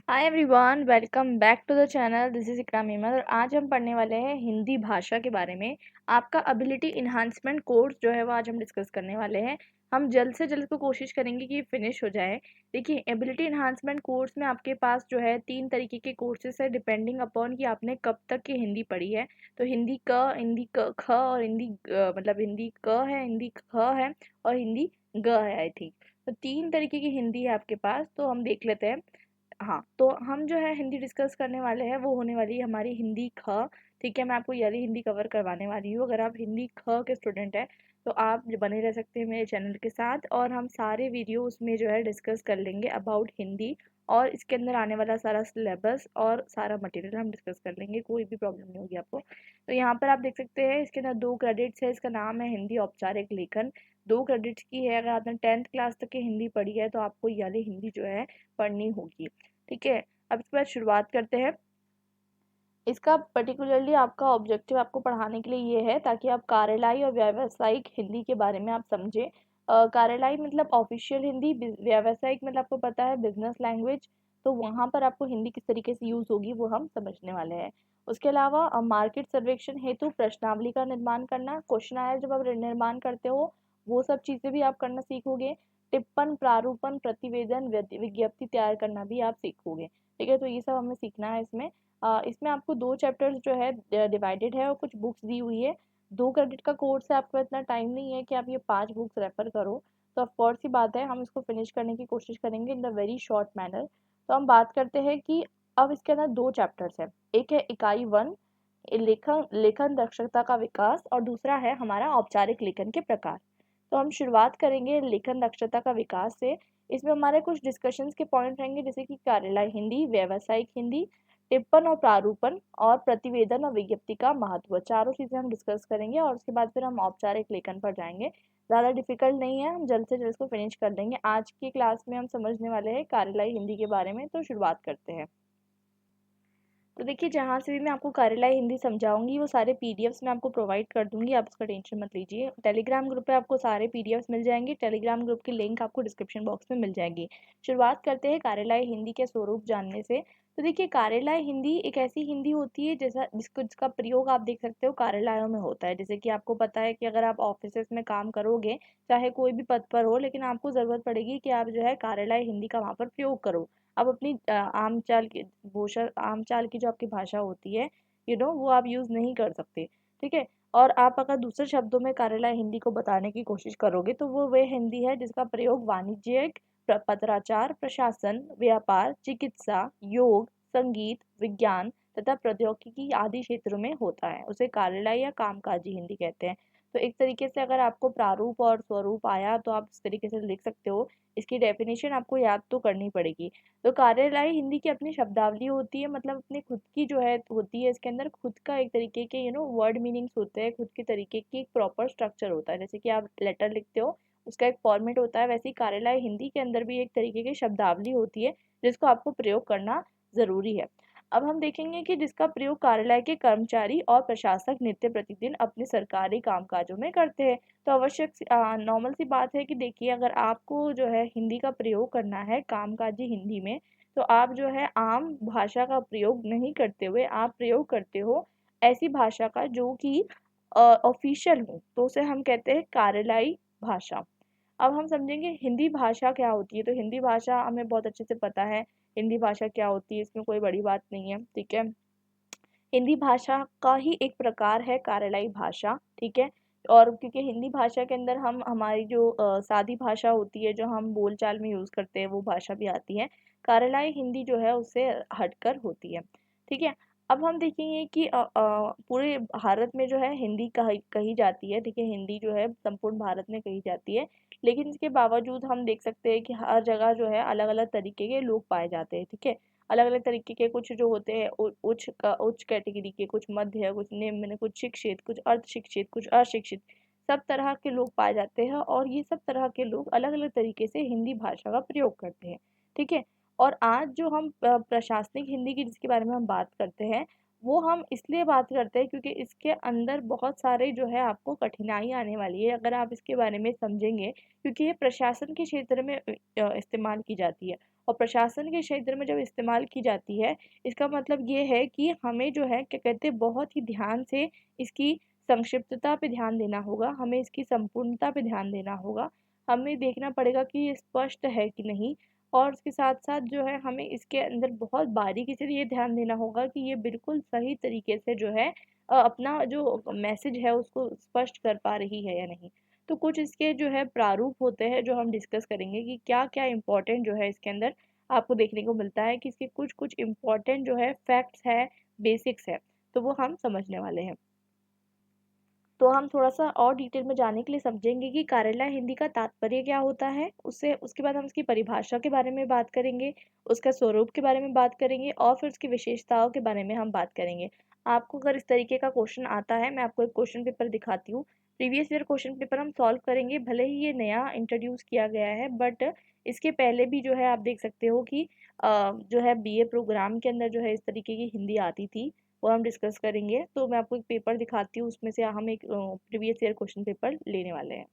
Hi everyone, welcome back to the channel. This is Ikram Ahmed और आज हम पढ़ने वाले हैं हिंदी भाषा के बारे में। आपका एबिलिटी इन्हांसमेंट कोर्स जो है वो आज हम डिस्कस करने वाले हैं। हम जल्द से जल्द को कोशिश करेंगे कि ये फिनिश हो जाए। देखिए, एबिलिटी इन्हांसमेंट कोर्स में आपके पास जो है 3 तरीके के कोर्सेज है, डिपेंडिंग अपॉन कि आपने कब तक की हिंदी पढ़ी है। तो हिंदी ख और हिंदी मतलब हिंदी क है, हिंदी ख है और हिंदी ग है आई थिंक। तो 3 तरीके की हिंदी है आपके पास, तो हम देख लेते हैं। हाँ, तो हम जो है हिंदी डिस्कस करने वाले हैं, वो होने वाली है हमारी हिंदी ख। ठीक है, मैं आपको ये हिंदी कवर करवाने वाली हूँ। अगर आप हिंदी ख के स्टूडेंट हैं तो आप बने रह सकते हैं मेरे चैनल के साथ, और हम सारे वीडियो उसमें जो है डिस्कस कर लेंगे अबाउट हिंदी, और इसके अंदर आने वाला सारा सिलेबस और सारा मटेरियल हम डिस्कस कर लेंगे। कोई भी प्रॉब्लम नहीं होगी आपको। तो यहाँ पर आप देख सकते हैं इसके अंदर 2 क्रेडिट्स है। इसका नाम है हिंदी औपचारिक लेखन। 2 क्रेडिट्स की है। अगर आपने 10th क्लास तक की हिंदी पढ़ी है तो आपको ये वाली हिंदी जो है पढ़नी होगी। ठीक है, अब इसके बाद शुरुआत करते हैं। इसका पर्टिकुलरली आपका ऑब्जेक्टिव आपको पढ़ाने के लिए ये है ताकि आप कार्यलाई और व्यावसायिक हिंदी के बारे में आप समझें। कार्यलाई मतलब ऑफिशियल हिंदी, व्यावसायिक मतलब आपको पता है बिजनेस लैंग्वेज। तो वहाँ पर आपको हिंदी किस तरीके से यूज़ होगी वो हम समझने वाले हैं। उसके अलावा मार्केट सर्वेक्षण हेतु प्रश्नावली का निर्माण करना, क्वेश्चन आया जब आप निर्माण करते हो वो सब चीज़ें भी आप करना सीखोगे। टिप्पण, प्रारूपण, प्रतिवेदन, विज्ञप्ति तैयार करना भी आप सीखोगे। ठीक है, तो ये सब हमें सीखना है इसमें। इसमें आपको 2 चैप्टर्स जो है डिवाइडेड है और कुछ बुक्स दी हुई है। 2 क्रेडिट का कोर्स है, आपको इतना टाइम नहीं है कि आप ये 5 बुक्स रेफर करो। तो ऑफ कोर्स सी बात है, हम इसको फिनिश करने की कोशिश करेंगे in the very short manner. तो हम बात करते हैं कि अब इसके अंदर 2 चैप्टर्स है। एक है इकाई 1, लेखन लेखन दक्षता का विकास, और दूसरा है हमारा औपचारिक लेखन के प्रकार। तो हम शुरुआत करेंगे लेखन दक्षता का विकास से। इसमें हमारे कुछ डिस्कशंस के पॉइंट रहेंगे, जैसे कि कार्यलय हिंदी, व्यावसायिक हिंदी, टिप्पण और प्रारूपण, और प्रतिवेदन और विज्ञप्ति का महत्व। चारों चीज़ें हम डिस्कस करेंगे और उसके बाद फिर हम औपचारिक लेखन पर जाएंगे। ज़्यादा डिफिकल्ट नहीं है, हम जल्द से जल्द इसको फिनिश कर देंगे। आज की क्लास में हम समझने वाले हैं कार्यलय हिंदी के बारे में। तो शुरुआत करते हैं। तो देखिए, जहाँ से भी मैं आपको कार्यलाई हिंदी समझाऊंगी वो सारे पीडीएफ्स मैं आपको प्रोवाइड कर दूंगी, आप उसका टेंशन मत लीजिए। टेलीग्राम ग्रुप पे आपको सारे पीडीएफ्स मिल जाएंगे। टेलीग्राम ग्रुप की लिंक आपको डिस्क्रिप्शन बॉक्स में मिल जाएगी। शुरुआत करते हैं कार्यलाई हिंदी के स्वरूप जानने से। तो देखिए, कार्यलाई हिंदी एक ऐसी हिंदी होती है जैसा जिसका प्रयोग आप देख सकते हो कार्यालयों में होता है। जैसे कि आपको पता है कि अगर आप ऑफिस में काम करोगे, चाहे कोई भी पद पर हो, लेकिन आपको ज़रूरत पड़ेगी कि आप जो है कार्यलाई हिंदी का वहाँ पर प्रयोग करो। आप अपनी आम चाल की जो आपकी भाषा होती है, वो आप यूज़ नहीं कर सकते। ठीक है, और आप अगर दूसरे शब्दों में कार्यालय हिंदी को बताने की कोशिश करोगे तो वो हिंदी है जिसका प्रयोग वाणिज्यिक, पत्राचार, प्रशासन, व्यापार, चिकित्सा, योग, संगीत, विज्ञान तथा प्रौद्योगिकी आदि क्षेत्रों में होता है। उसे कार्यालय या कामकाजी हिंदी कहते हैं। तो एक तरीके से अगर आपको प्रारूप और स्वरूप आया तो आप इस तरीके से लिख सकते हो। इसकी डेफिनेशन आपको याद तो करनी पड़ेगी। तो कार्यलाई हिंदी की अपनी शब्दावली होती है, मतलब अपनी खुद की जो है होती है। इसके अंदर खुद का एक तरीके के वर्ड मीनिंग्स होते हैं, खुद के तरीके की एक प्रॉपर स्ट्रक्चर होता है। जैसे कि आप लेटर लिखते हो, उसका एक फॉर्मेट होता है, वैसे ही कार्यलाई हिंदी के अंदर भी एक तरीके की शब्दावली होती है जिसको आपको प्रयोग करना ज़रूरी है। अब हम देखेंगे कि जिसका प्रयोग कार्यालय के कर्मचारी और प्रशासक नित्य प्रतिदिन अपने सरकारी कामकाजों में करते हैं। तो आवश्यक नॉर्मल सी बात है कि देखिए, अगर आपको जो है हिंदी का प्रयोग करना है कामकाजी हिंदी में, तो आप जो है आम भाषा का प्रयोग नहीं करते हुए आप प्रयोग करते हो ऐसी भाषा का जो कि ऑफिशियल हो, तो उसे हम कहते हैं कार्यलाई भाषा। अब हम समझेंगे हिंदी भाषा क्या होती है। तो हिंदी भाषा हमें बहुत अच्छे से पता है हिंदी भाषा क्या होती है, इसमें कोई बड़ी बात नहीं है। ठीक है, हिंदी भाषा का ही एक प्रकार है कार्यलाई भाषा। ठीक है, और क्योंकि हिंदी भाषा के अंदर हम हमारी जो सादी भाषा होती है, जो हम बोलचाल में यूज़ करते हैं, वो भाषा भी आती है। कार्यलाई हिंदी जो है उससे हटकर होती है। ठीक है, अब हम देखेंगे कि पूरे भारत में जो है हिंदी कही कही जाती है। ठीक है, हिंदी जो है संपूर्ण भारत में कही जाती है, लेकिन इसके बावजूद हम देख सकते हैं कि हर जगह जो है अलग अलग तरीके के लोग पाए जाते हैं। ठीक है, अलग अलग तरीके के कुछ जो होते हैं उच्च कैटेगरी के, कुछ मध्य, कुछ निम्न, कुछ शिक्षित, कुछ अर्ध शिक्षित, कुछ अशिक्षित, सब तरह के लोग पाए जाते हैं। और ये सब तरह के लोग अलग अलग तरीके से हिंदी भाषा का प्रयोग करते हैं। ठीक है, और आज जो हम प्रशासनिक हिंदी की जिसके बारे में हम बात करते हैं, वो हम इसलिए बात करते हैं क्योंकि इसके अंदर बहुत सारे जो है आपको कठिनाई आने वाली है अगर आप इसके बारे में समझेंगे, क्योंकि ये प्रशासन के क्षेत्र में इस्तेमाल की जाती है। और प्रशासन के क्षेत्र में जब इस्तेमाल की जाती है, इसका मतलब ये है कि हमें जो है क्या कहते हैं बहुत ही ध्यान से इसकी संक्षिप्तता पे ध्यान देना होगा, हमें इसकी संपूर्णता पे ध्यान देना होगा, हमें देखना पड़ेगा कि ये स्पष्ट है कि नहीं, और उसके साथ-साथ जो है हमें इसके अंदर बहुत बारीकी से ये ध्यान देना होगा कि ये बिल्कुल सही तरीके से जो है अपना जो मैसेज है उसको स्पष्ट कर पा रही है या नहीं। तो कुछ इसके जो है प्रारूप होते हैं जो हम डिस्कस करेंगे कि क्या-क्या इम्पोर्टेंट जो है इसके अंदर आपको देखने को मिलता है कि इसके कुछ-कुछ इम्पोर्टेंट जो है फैक्ट्स है, बेसिक्स है, तो वो हम समझने वाले हैं। तो हम थोड़ा-सा और डिटेल में जानने के लिए समझेंगे कि कार्यालय हिंदी का तात्पर्य क्या होता है, उससे उसके बाद हम उसकी परिभाषा के बारे में बात करेंगे, उसका स्वरूप के बारे में बात करेंगे और फिर उसकी विशेषताओं के बारे में हम बात करेंगे। आपको अगर इस तरीके का क्वेश्चन आता है, मैं आपको एक क्वेश्चन पेपर दिखाती हूँ। प्रीवियस ईयर क्वेश्चन पेपर हम सॉल्व करेंगे, भले ही ये नया इंट्रोड्यूस किया गया है बट इसके पहले भी जो है आप देख सकते हो कि जो है बीए प्रोग्राम के अंदर जो है इस तरीके की हिंदी आती थी, वो हम डिस्कस करेंगे। तो मैं आपको एक पेपर दिखाती हूँ, उसमें से हम एक प्रीवियस ईयर क्वेश्चन पेपर लेने वाले हैं।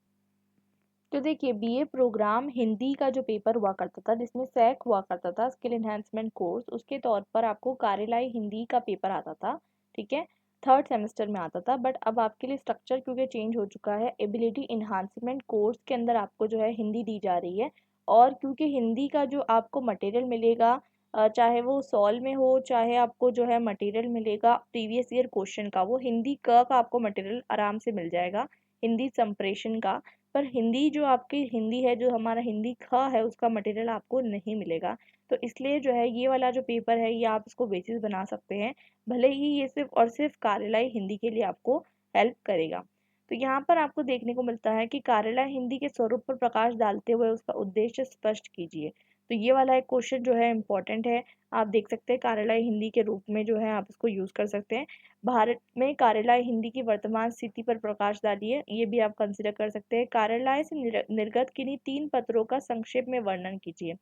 तो देखिए बीए प्रोग्राम हिंदी का जो पेपर हुआ करता था जिसमें सैक हुआ करता था, स्किल एनहांसमेंट कोर्स, उसके तौर पर आपको कार्यलाई हिंदी का पेपर आता था, ठीक है, थर्ड सेमेस्टर में आता था। बट अब आपके लिए स्ट्रक्चर क्योंकि चेंज हो चुका है, एबिलिटी इन्हांसमेंट कोर्स के अंदर आपको जो है हिंदी दी जा रही है। और क्योंकि हिंदी का जो आपको मटेरियल मिलेगा, चाहे वो सॉल्व में हो, चाहे आपको जो है मटेरियल मिलेगा प्रीवियस ईयर क्वेश्चन का, वो हिंदी का आपको मटेरियल आराम से मिल जाएगा, हिंदी संप्रेषण का। पर हिंदी जो आपकी हिंदी है, जो हमारा हिंदी है, उसका मटेरियल आपको नहीं मिलेगा। तो इसलिए जो है ये वाला जो पेपर है ये आप इसको बेसिस बना सकते हैं, भले ही ये सिर्फ और सिर्फ कार्यलाई हिंदी के लिए आपको हेल्प करेगा। तो यहाँ पर आपको देखने को मिलता है कि कार्यलाई हिंदी के स्वरूप पर प्रकाश डालते हुए उसका उद्देश्य स्पष्ट कीजिए। तो ये वाला एक क्वेश्चन जो है इम्पोर्टेंट है, आप देख सकते हैं कार्यलाई हिंदी के रूप में जो है आप इसको यूज़ कर सकते हैं। भारत में कार्यलाई हिंदी की वर्तमान स्थिति पर प्रकाश डालिए, ये भी आप कंसिडर कर सकते हैं। कार्यालय से निर्गत किन्हीं 3 पत्रों का संक्षेप में वर्णन कीजिए।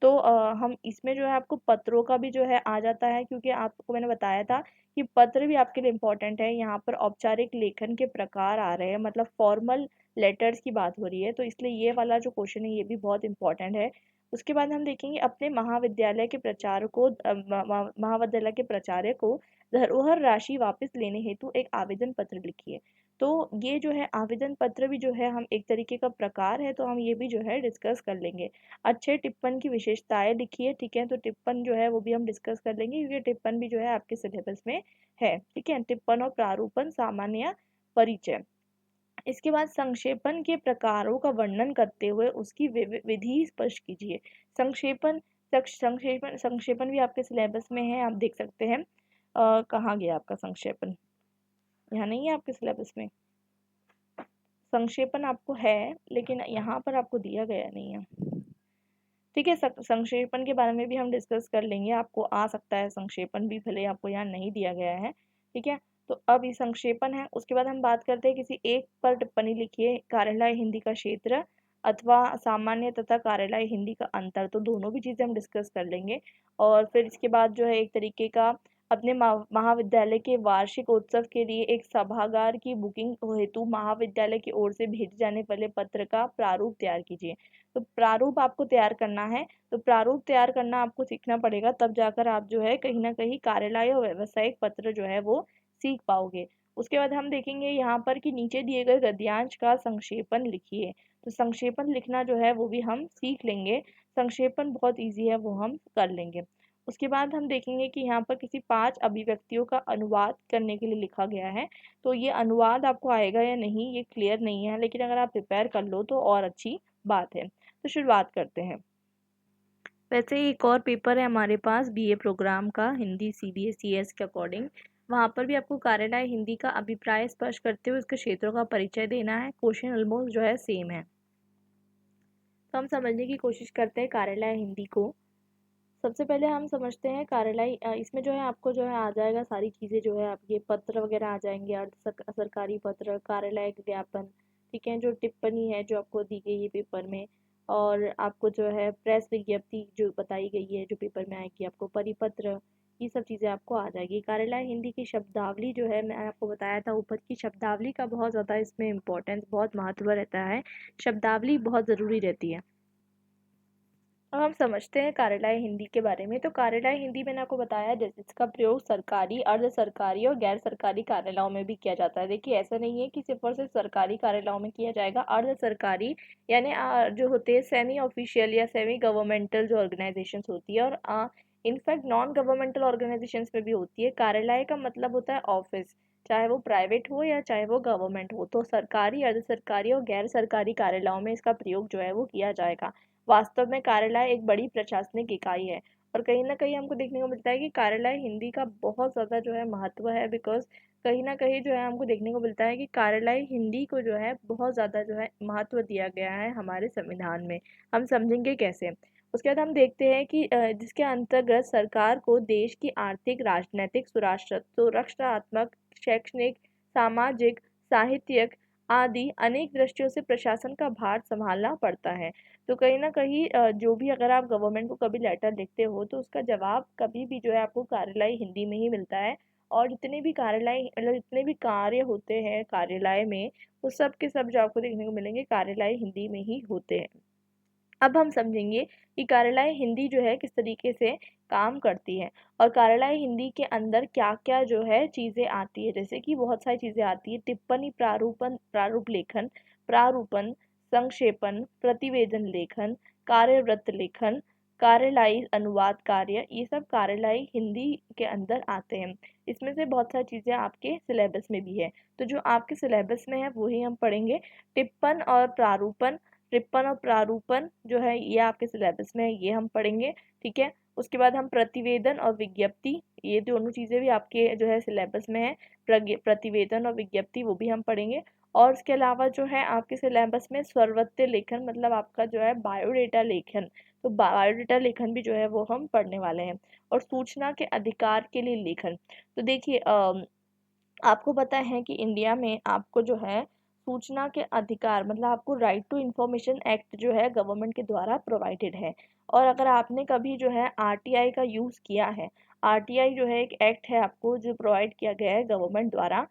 तो हम इसमें जो है आपको पत्रों का भी जो है आ जाता है, क्योंकि आपको मैंने बताया था कि पत्र भी आपके लिए इम्पोर्टेंट है। यहाँ पर औपचारिक लेखन के प्रकार आ रहे हैं, मतलब फॉर्मल लेटर्स की बात हो रही है, तो इसलिए ये वाला जो क्वेश्चन है ये भी बहुत इम्पोर्टेंट है। उसके बाद हम देखेंगे अपने महाविद्यालय के प्रचार को महाविद्यालय के प्राचार्य को धरोहर राशि वापस लेने हेतु एक आवेदन पत्र लिखिए। तो ये जो है आवेदन पत्र भी जो है हम एक तरीके का प्रकार है, तो हम ये भी जो है डिस्कस कर लेंगे। अच्छे टिप्पण की विशेषताएं लिखिए, ठीक है, तो टिप्पण जो है वो भी हम डिस्कस कर लेंगे क्योंकि टिप्पण भी जो है आपके सिलेबस में है, ठीक है। टिप्पण और प्रारूपण सामान्य परिचय। इसके बाद संक्षेपण के प्रकारों का वर्णन करते हुए उसकी विधि स्पष्ट कीजिए। संक्षेपण संक्षेपण संक्षेपण भी आपके सिलेबस में है, आप देख सकते हैं। कहाँ गया आपका संक्षेपण, यहाँ नहीं है आपके सिलेबस में। संक्षेपण आपको है लेकिन यहाँ पर आपको दिया गया नहीं है, ठीक है। संक्षेपण के बारे में भी हम डिस्कस कर लेंगे, आपको आ सकता है संक्षेपण भी, भले आपको यहाँ नहीं दिया गया है, ठीक है। तो अब ये संक्षेपण है। उसके बाद हम बात करते हैं किसी एक पर टिप्पणी लिखिए। कार्यालय हिंदी का क्षेत्र अथवा सामान्य तथा कार्यालय हिंदी का अंतर, तो दोनों भी चीज़ें हम डिस्कस कर लेंगे। और फिर इसके बाद जो है एक तरीके का अपने महाविद्यालय के वार्षिक उत्सव के लिए एक सभागार की बुकिंग हेतु महाविद्यालय की ओर से भेजे जाने वाले पत्र का प्रारूप तैयार कीजिए। तो प्रारूप आपको तैयार करना है, तो प्रारूप तैयार करना आपको सीखना पड़ेगा, तब जाकर आप जो है कहीं ना कहीं कार्यालय और व्यावसायिक पत्र जो है वो सीख पाओगे। उसके बाद हम देखेंगे यहाँ पर कि नीचे दिए गए गद्यांश का संक्षेपण लिखिए। तो संक्षेपण लिखना जो है वो भी हम सीख लेंगे, संक्षेपण बहुत ईजी है, वो हम कर लेंगे। उसके बाद हम देखेंगे कि यहाँ पर किसी 5 अभिव्यक्तियों का अनुवाद करने के लिए लिखा गया है। तो ये अनुवाद आपको आएगा या नहीं ये क्लियर नहीं है, लेकिन अगर आप प्रिपेयर कर लो तो और अच्छी बात है। तो शुरुआत करते हैं। वैसे ही एक और पेपर है हमारे पास बीए प्रोग्राम का, हिंदी CBSES के अकॉर्डिंग, वहाँ पर भी आपको कार्यालय हिंदी का अभिप्राय स्पष्ट करते हुए उसके क्षेत्रों का परिचय देना है। क्वेश्चन ऑलमोस्ट जो है सेम है, तो हम समझने की कोशिश करते हैं कार्यालय हिंदी को। सबसे पहले हम समझते हैं कार्यालय, इसमें जो है आपको जो है आ जाएगा सारी चीज़ें, जो है आपके पत्र वगैरह आ जाएंगे, सरकारी पत्र, कार्यालय ज्ञापन, ठीक है, जो टिप्पणी है जो आपको दी गई है पेपर में, और आपको जो है प्रेस विज्ञप्ति जो बताई गई है जो पेपर में आएगी, आपको परिपत्र, ये सब चीज़ें आपको आ जाएगी। कार्यालय हिंदी की शब्दावली जो है, मैंने आपको बताया था ऊपर की शब्दावली का बहुत ज़्यादा इसमें इम्पोर्टेंस, बहुत महत्व रहता है, शब्दावली बहुत ज़रूरी रहती है। अब हम समझते हैं कार्यालय हिंदी के बारे में। तो कार्यालय हिंदी मैंने आपको बताया जैसे इसका प्रयोग सरकारी, अर्ध सरकारी और गैर सरकारी कार्यालयों में भी किया जाता है। देखिए ऐसा नहीं है कि सिर्फ और सिर्फ सरकारी कार्यालयों में किया जाएगा। अर्ध सरकारी यानी जो होते हैं सेमी ऑफिशियल या सेमी गवर्नमेंटल जो ऑर्गेनाइजेशंस होती है, और इनफैक्ट नॉन गवर्नमेंटल ऑर्गेनाइजेशंस में भी होती है। कार्यालय का मतलब होता है ऑफिस, चाहे वो प्राइवेट हो या चाहे वो गवर्नमेंट हो। तो सरकारी, अर्ध सरकारी और गैर सरकारी कार्यालयों में इसका प्रयोग जो है वो किया जाएगा। वास्तव में कार्यालय एक बड़ी प्रशासनिक इकाई है, और कहीं ना कहीं हमको देखने को मिलता है कि कार्यालय हिंदी का बहुत ज़्यादा जो है महत्व है, बिकॉज कहीं ना कहीं जो है हमको देखने को मिलता है कि कार्यालय हिंदी को जो है बहुत ज़्यादा जो है महत्व दिया गया है हमारे संविधान में। हम समझेंगे कैसे। उसके बाद हम देखते हैं कि जिसके अंतर्गत सरकार को देश की आर्थिक, राजनीतिक, सुरक्षात्मक, शैक्षणिक, सामाजिक, साहित्यिक आदि अनेक दृष्टियों से प्रशासन का भार संभालना पड़ता है। तो कहीं न कहीं जो भी अगर आप गवर्नमेंट को कभी लेटर लिखते हो तो उसका जवाब कभी भी जो है आपको कार्यालय हिंदी में ही मिलता है। और जितने भी कार्यालय मतलब जितने भी कार्य होते हैं कार्यालय में, वो सब के सब जो आपको देखने को मिलेंगे कार्यालय हिंदी में ही होते हैं। अब हम समझेंगे कि कार्यालय हिंदी जो है किस तरीके से काम करती है, और कार्यालय हिंदी के अंदर क्या-क्या जो है चीज़ें आती है। जैसे कि बहुत सारी चीज़ें आती है, टिप्पणी, प्रारूपण, प्रारूप लेखन, प्रारूपण, संक्षेपण, प्रतिवेदन लेखन, कार्यवृत्त लेखन, कार्यालयीन अनुवाद कार्य, ये सब कार्यालय हिंदी के अंदर आते हैं। इसमें से बहुत सारी चीज़ें आपके सिलेबस में भी है। तो जो आपके सिलेबस में है वही हम पढ़ेंगे। टिप्पण और प्रारूपण, टिप्पण और प्रारूपण जो है ये आपके सिलेबस में है, ये हम पढ़ेंगे। ठीक है। उसके बाद हम प्रतिवेदन और विज्ञप्ति, ये दोनों चीज़ें भी आपके जो है सिलेबस में है। प्रतिवेदन और विज्ञप्ति वो भी हम पढ़ेंगे। और उसके अलावा जो है आपके सिलेबस में स्वरवृत्तीय लेखन, मतलब आपका जो है बायोडेटा लेखन, तो बायोडेटा लेखन भी जो है वो हम पढ़ने वाले हैं। और सूचना के अधिकार के लिए लेखन। तो देखिए आपको पता है कि इंडिया में आपको जो है सूचना के अधिकार, मतलब आपको राइट टू इंफॉर्मेशन एक्ट जो है गवर्नमेंट के द्वारा प्रोवाइडेड है। और अगर आपने कभी जो है आरटीआई का यूज़ किया है, आरटीआई जो है एक एक्ट है आपको जो प्रोवाइड किया गया है गवर्नमेंट द्वारा।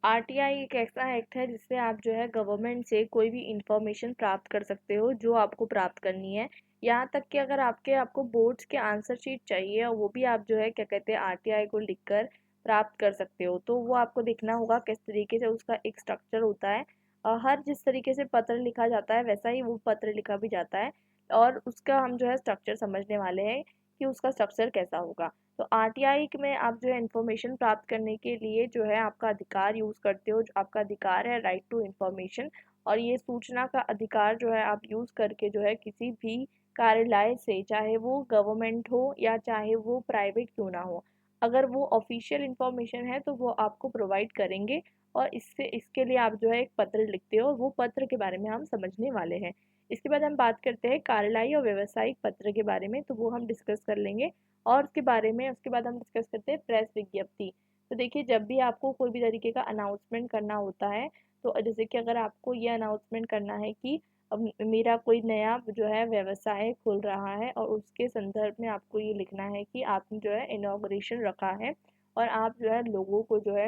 आरटीआई एक ऐसा एक्ट है जिससे आप जो है गवर्नमेंट से कोई भी इंफॉर्मेशन प्राप्त कर सकते हो जो आपको प्राप्त करनी है। यहाँ तक कि अगर आपको बोर्ड्स के आंसर शीट चाहिए, और वो भी आप जो है क्या कहते हैं आरटीआई को लिखकर प्राप्त कर सकते हो। तो वो आपको देखना होगा किस तरीके से उसका एक स्ट्रक्चर होता है। हर जिस तरीके से पत्र लिखा जाता है वैसा ही वो पत्र लिखा भी जाता है, और उसका हम जो है स्ट्रक्चर समझने वाले हैं कि उसका स्ट्रक्चर कैसा होगा। तो आरटीआई में आप जो है इन्फॉर्मेशन प्राप्त करने के लिए जो है आपका अधिकार यूज़ करते हो, जो आपका अधिकार है राइट टू इन्फॉर्मेशन। और ये सूचना का अधिकार जो है आप यूज़ करके जो है किसी भी कार्यालय से, चाहे वो गवर्नमेंट हो या चाहे वो प्राइवेट क्यों ना हो, अगर वो ऑफिशियल इन्फॉर्मेशन है तो वो आपको प्रोवाइड करेंगे। और इसके लिए आप जो है एक पत्र लिखते हो, वो पत्र के बारे में हम समझने वाले हैं। इसके बाद हम बात करते हैं कार्यालयीन और व्यावसायिक पत्र के बारे में, तो वो हम डिस्कस कर लेंगे। और उसके बाद हम डिस्कस करते हैं प्रेस विज्ञप्ति। तो देखिए जब भी आपको कोई भी तरीके का अनाउंसमेंट करना होता है, तो जैसे कि अगर आपको ये अनाउंसमेंट करना है कि अब मेरा कोई नया जो है व्यवसाय खुल रहा है, और उसके संदर्भ में आपको ये लिखना है कि आपने जो है इनॉग्रेशन रखा है, और आप जो है लोगों को जो है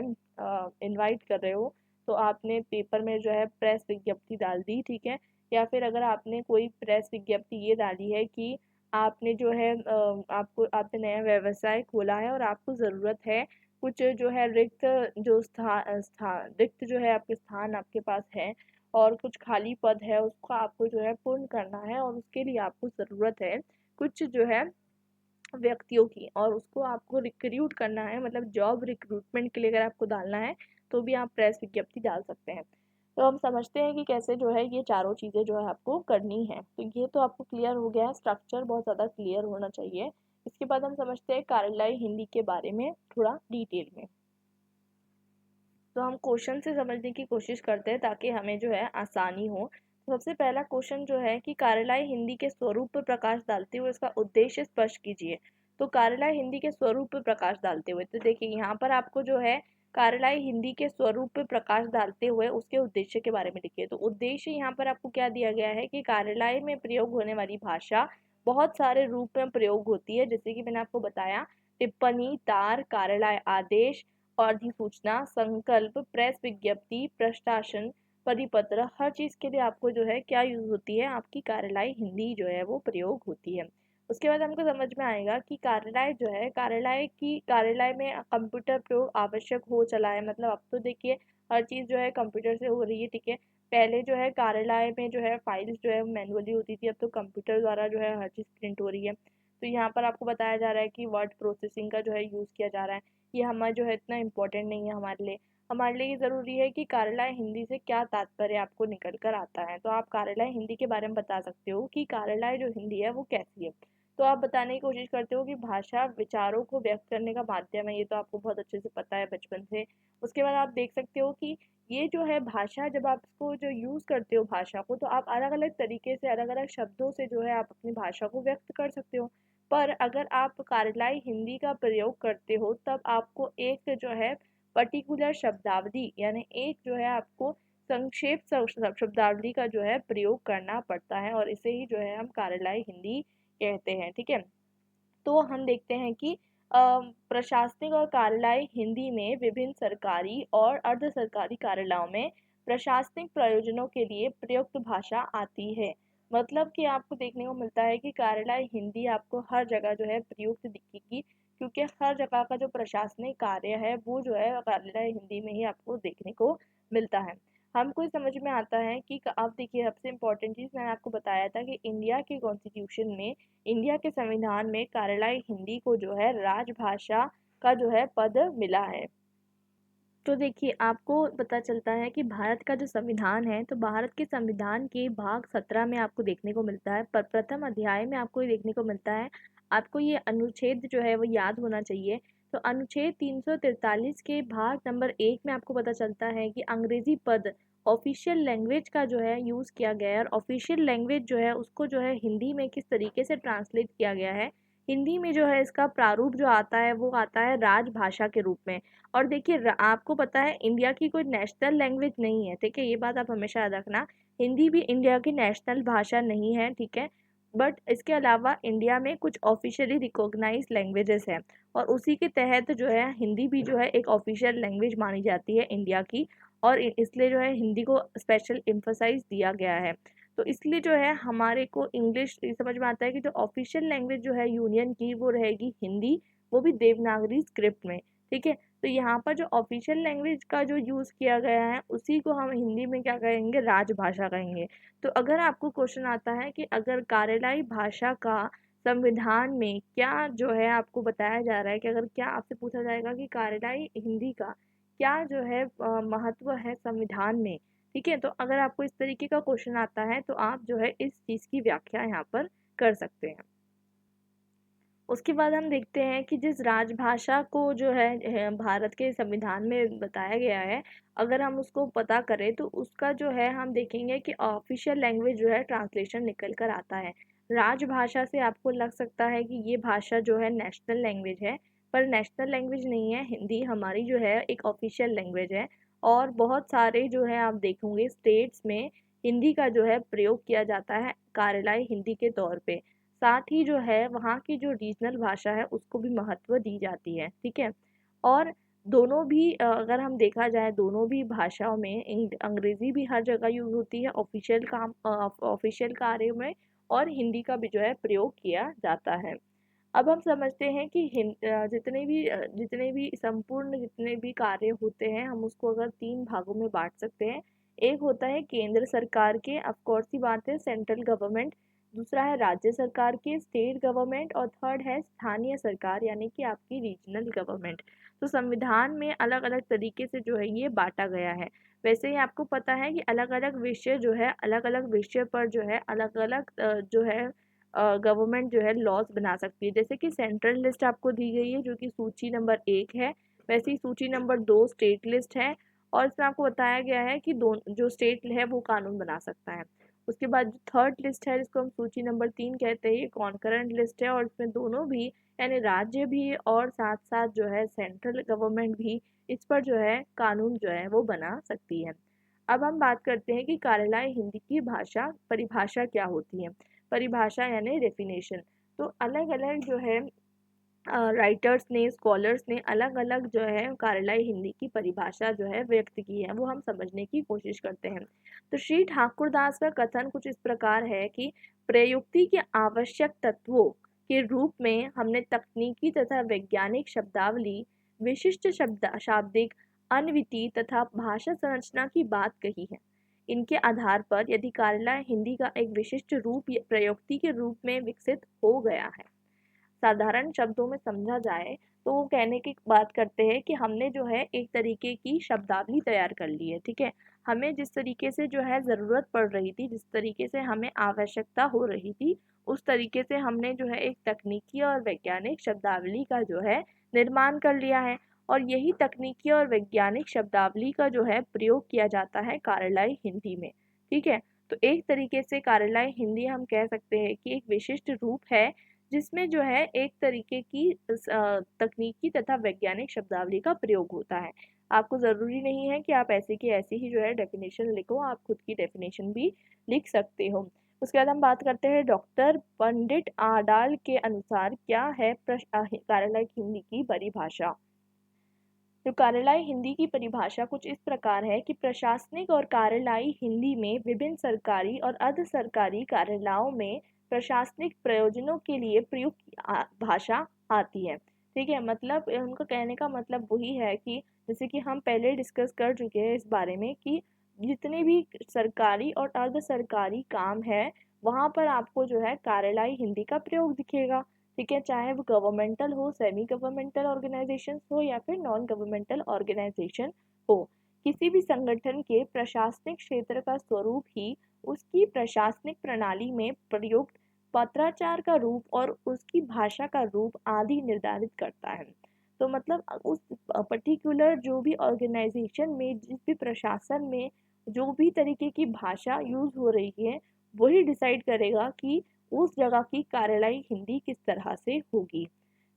इनवाइट कर रहे हो, तो आपने पेपर में जो है प्रेस विज्ञप्ति डाल दी। ठीक है। या फिर अगर आपने कोई प्रेस विज्ञप्ति ये डाली है कि आपने जो है आपने नया व्यवसाय खोला है और आपको ज़रूरत है कुछ जो है रिक्त, जो रिक्त जो है आपके स्थान आपके पास है, और कुछ खाली पद है उसको आपको जो है पूर्ण करना है, और उसके लिए आपको ज़रूरत है कुछ जो है व्यक्तियों की, और उसको आपको रिक्रूट करना है, मतलब जॉब रिक्रूटमेंट के लिए अगर आपको डालना है तो भी आप प्रेस विज्ञप्ति डाल सकते हैं। तो हम समझते हैं कि कैसे जो है ये चारों चीज़ें जो है आपको करनी है। तो ये तो आपको क्लियर हो गया है, स्ट्रक्चर बहुत ज़्यादा क्लियर होना चाहिए। इसके बाद हम समझते हैं कार्यालय हिंदी के बारे में थोड़ा डिटेल में। तो हम क्वेश्चन से समझने की कोशिश करते हैं ताकि हमें जो है आसानी हो। तो सबसे पहला क्वेश्चन जो है कि कार्यालय हिंदी के स्वरूप पर प्रकाश डालते हुए इसका उद्देश्य स्पष्ट कीजिए। तो कार्यालय हिंदी के स्वरूप पर प्रकाश डालते हुए, तो देखिए यहाँ पर आपको जो है कार्यालय हिंदी के स्वरूप पर प्रकाश डालते हुए उसके उद्देश्य के बारे में लिखिए। तो उद्देश्य यहाँ पर आपको क्या दिया गया है कि कार्यालय में प्रयोग होने वाली भाषा बहुत सारे रूप में प्रयोग होती है, जैसे कि मैंने आपको बताया टिप्पणी, तार, कार्यालय आदेश, अधिसूचना, संकल्प, प्रेस विज्ञप्ति, प्रशासन, परिपत्र, हर चीज़ के लिए आपको जो है क्या यूज़ होती है, आपकी कार्यलाई हिंदी जो है वो प्रयोग होती है। उसके बाद हमको समझ में आएगा कि कार्यलाई जो है, कार्यालय में कंप्यूटर प्रयोग आवश्यक हो चला है। मतलब अब तो देखिए हर चीज़ जो है कंप्यूटर से हो रही है, ठीक है। पहले जो है कार्यालय में जो है फाइल्स जो है मैनुअली होती थी, अब तो कंप्यूटर द्वारा जो है हर चीज़ प्रिंट हो रही है। तो यहाँ पर आपको बताया जा रहा है कि वर्ड प्रोसेसिंग का जो है यूज़ किया जा रहा है। ये हमारा जो है इतना इम्पोर्टेंट नहीं है हमारे लिए। हमारे लिए ये ज़रूरी है कि कार्यालय हिंदी से क्या तात्पर्य आपको निकल कर आता है। तो आप कार्यालय हिंदी के बारे में बता सकते हो कि कार्यालय जो हिंदी है वो कैसी है। तो आप बताने की कोशिश करते हो कि भाषा विचारों को व्यक्त करने का माध्यम है। ये तो आपको बहुत अच्छे से पता है बचपन से। उसके बाद आप देख सकते हो कि ये जो है भाषा, जब आप इसको जो यूज़ करते हो भाषा को, तो आप अलग अलग तरीके से अलग अलग शब्दों से जो है आप अपनी भाषा को व्यक्त कर सकते हो। पर अगर आप कार्यालय हिंदी का प्रयोग करते हो तब आपको एक जो है पर्टिकुलर शब्दावली, यानी एक जो है आपको संक्षेप शब्दावली का जो है प्रयोग करना पड़ता है, और इसे ही जो है हम कार्यालय हिंदी कहते हैं, ठीक है। तो हम देखते हैं कि प्रशासनिक और कार्यालय हिंदी में विभिन्न सरकारी और अर्ध सरकारी कार्यालयों में प्रशासनिक प्रयोजनों के लिए प्रयुक्त भाषा आती है। मतलब कि आपको देखने को मिलता है कि कार्यालय हिंदी आपको हर जगह जो है प्रयुक्त दिखेगी, क्योंकि हर जगह का जो प्रशासनिक कार्य है वो जो है कार्यालय हिंदी में ही आपको देखने को मिलता है। हमको समझ में आता है कि आप देखिए, सबसे इम्पोर्टेंट चीज़ मैंने आपको बताया था कि इंडिया के कॉन्स्टिट्यूशन में, इंडिया के संविधान में कार्यालय हिंदी को जो है राजभाषा का जो है पद मिला है। तो देखिए आपको पता चलता है कि भारत का जो संविधान है, तो भारत के संविधान के भाग 17 में आपको देखने को मिलता है, पर प्रथम अध्याय में आपको ये देखने को मिलता है। आपको ये अनुच्छेद जो है वो याद होना चाहिए। तो अनुच्छेद 343 के भाग नंबर 1 में आपको पता चलता है कि अंग्रेजी पद ऑफिशियल लैंग्वेज का जो है यूज़ किया गया है, और ऑफिशियल लैंग्वेज जो है उसको जो है हिंदी में किस तरीके से ट्रांसलेट किया गया है। हिंदी में जो है इसका प्रारूप जो आता है वो आता है राजभाषा के रूप में। और देखिए आपको पता है इंडिया की कोई नेशनल लैंग्वेज नहीं है, ठीक है। ये बात आप हमेशा याद रखना। हिंदी भी इंडिया की नेशनल भाषा नहीं है, ठीक है। बट इसके अलावा इंडिया में कुछ ऑफिशियली रिकॉग्नाइज लैंग्वेजेस हैं, और उसी के तहत जो है हिंदी भी जो है एक ऑफिशियल लैंग्वेज मानी जाती है इंडिया की। और इसलिए जो है हिंदी को स्पेशल एम्फोसाइज दिया गया है। तो इसलिए जो है हमारे को इंग्लिश समझ में आता है कि जो ऑफिशियल लैंग्वेज जो है यूनियन की वो रहेगी हिंदी, वो भी देवनागरी स्क्रिप्ट में, ठीक है। तो यहाँ पर जो ऑफिशियल लैंग्वेज का जो यूज़ किया गया है उसी को हम हिंदी में क्या कहेंगे, राजभाषा कहेंगे। तो अगर आपको क्वेश्चन आता है कि अगर कार्यलाई भाषा का संविधान में क्या जो है आपको बताया जा रहा है, कि अगर क्या आपसे पूछा जाएगा कि कार्यलाई हिंदी का क्या जो है महत्व है संविधान में, ठीक है। तो अगर आपको इस तरीके का क्वेश्चन आता है तो आप जो है इस चीज़ की व्याख्या यहाँ पर कर सकते हैं। उसके बाद हम देखते हैं कि जिस राजभाषा को जो है भारत के संविधान में बताया गया है, अगर हम उसको पता करें तो उसका जो है हम देखेंगे कि ऑफिशियल लैंग्वेज जो है ट्रांसलेशन निकल कर आता है। राजभाषा से आपको लग सकता है कि ये भाषा जो है नेशनल लैंग्वेज है, पर नेशनल लैंग्वेज नहीं है। हिंदी हमारी जो है एक ऑफिशियल लैंग्वेज है, और बहुत सारे जो है आप देखोगे स्टेट्स में हिंदी का जो है प्रयोग किया जाता है कार्यालय हिंदी के तौर पे। साथ ही जो है वहाँ की जो रीजनल भाषा है उसको भी महत्व दी जाती है, ठीक है। और दोनों भी अगर हम देखा जाए दोनों भी भाषाओं में अंग्रेज़ी भी हर जगह यूज़ होती है ऑफिशियल कार्यों में, और हिंदी का भी जो है प्रयोग किया जाता है। अब हम समझते हैं कि जितने भी कार्य होते हैं हम उसको अगर 3 भागों में बाँट सकते हैं। एक होता है केंद्र सरकार के, ऑफ कोर्स सी बात है, सेंट्रल गवर्नमेंट। दूसरा है राज्य सरकार के, स्टेट गवर्नमेंट। और थर्ड है स्थानीय सरकार, यानी कि आपकी रीजनल गवर्नमेंट। तो संविधान में अलग-अलग तरीके से जो है ये बाँटा गया है। वैसे ही आपको पता है कि अलग-अलग विषय जो है अलग-अलग विषय पर जो है अलग-अलग जो है गवर्नमेंट जो है लॉज बना सकती है। जैसे कि सेंट्रल लिस्ट आपको दी गई है जो कि सूची नंबर 1 है, वैसे ही सूची नंबर 2 स्टेट लिस्ट है। और इसमें आपको बताया गया है कि दो जो स्टेट है वो कानून बना सकता है। उसके बाद जो थर्ड लिस्ट है जिसको हम सूची नंबर 3 कहते हैं, ये कॉन्करेंट लिस्ट है, और इसमें दोनों भी यानी राज्य भी और साथ साथ जो है सेंट्रल गवर्नमेंट भी इस पर जो है कानून जो है वो बना सकती है। अब हम बात करते हैं कि कार्यालय हिंदी की भाषा परिभाषा क्या होती है। परिभाषा यानी डेफिनेशन। तो अलग अलग जो है राइटर्स ने, स्कॉलर्स ने अलग अलग जो है कार्यलाई हिंदी की परिभाषा जो है व्यक्त की है, वो हम समझने की कोशिश करते हैं। तो श्री ठाकुरदास का कथन कुछ इस प्रकार है कि प्रयुक्ति के आवश्यक तत्वों के रूप में हमने तकनीकी तथा वैज्ञानिक शब्दावली, विशिष्ट शाब्दिक अन्विति तथा भाषा संरचना की बात कही है। इनके आधार पर यदि कार्यलाई हिंदी का एक विशिष्ट रूप प्रयुक्ति के रूप में विकसित हो गया है, साधारण शब्दों में समझा जाए तो वो कहने की बात करते हैं कि हमने जो है एक तरीके की शब्दावली तैयार कर ली है, ठीक है। हमें जिस तरीके से जो है ज़रूरत पड़ रही थी, जिस तरीके से हमें आवश्यकता हो रही थी, उस तरीके से हमने जो है एक तकनीकी और वैज्ञानिक शब्दावली का जो है निर्माण कर लिया है। और यही तकनीकी और वैज्ञानिक शब्दावली का जो है प्रयोग किया जाता है कार्यलाई हिंदी में, ठीक है। तो एक तरीके से कार्यलाई हिंदी हम कह सकते हैं कि एक विशिष्ट रूप है जिसमें जो है एक तरीके की तकनीकी तथा वैज्ञानिक शब्दावली का प्रयोग होता है। आपको ज़रूरी नहीं है कि आप ऐसे की ऐसी ही जो है डेफिनेशन लिखो, आप खुद की डेफिनेशन भी लिख सकते हो। उसके बाद हम बात करते हैं डॉक्टर पंडित आडाल के अनुसार क्या है कार्यलाई हिंदी की परिभाषा। तो कार्यलाई हिंदी की परिभाषा कुछ इस प्रकार है कि प्रशासनिक और कार्यलाई हिंदी में विभिन्न सरकारी और अर्ध सरकारी कार्यालयों में प्रशासनिक प्रयोजनों के लिए प्रयुक्त भाषा आती है, ठीक है। मतलब उनका कहने का मतलब वही है कि जैसे कि हम पहले डिस्कस कर चुके हैं इस बारे में कि जितने भी सरकारी और अर्ध सरकारी काम है वहाँ पर आपको जो है कार्यलाई हिंदी का प्रयोग दिखेगा, ठीक है। चाहे वो गवर्नमेंटल हो, सेमी गवर्नमेंटल ऑर्गेनाइजेशन हो या फिर नॉन गवर्नमेंटल ऑर्गेनाइजेशन हो, किसी भी संगठन के प्रशासनिक क्षेत्र का स्वरूप ही उसकी प्रशासनिक प्रणाली में प्रयुक्त पत्राचार का रूप और उसकी भाषा का रूप आदि निर्धारित करता है। तो मतलब उस पर्टिकुलर जो भी ऑर्गेनाइजेशन में, जिस भी प्रशासन में जो भी तरीके की भाषा यूज हो रही है, वही डिसाइड करेगा कि उस जगह की कार्यालयी हिंदी किस तरह से होगी।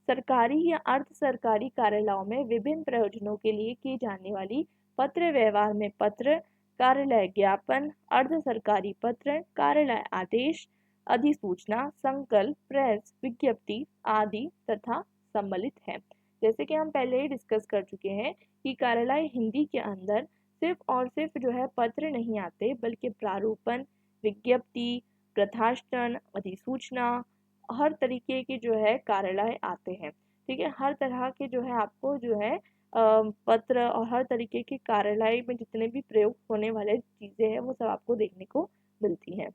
सरकारी या अर्ध सरकारी कार्यालयों में विभिन्न प्रयोजनों के लिए की जाने वाली पत्र व्यवहार में पत्र, कार्यालय ज्ञापन, अर्ध सरकारी पत्र, कार्यालय आदेश, अधिसूचना, संकल्प, प्रेस विज्ञप्ति आदि तथा सम्मिलित है। जैसे कि हम पहले ही डिस्कस कर चुके हैं कि कार्यालय हिंदी के अंदर सिर्फ और सिर्फ जो है पत्र नहीं आते, बल्कि प्रारूपण, विज्ञप्ति, प्रथाष्टन, अधिसूचना, हर तरीके के जो है कार्यालय आते हैं, ठीक है। हर तरह के जो है आपको जो है पत्र और हर तरीके के कार्यालय में जितने भी प्रयोग होने वाले चीज़ें हैं वो सब आपको देखने को मिलती हैं।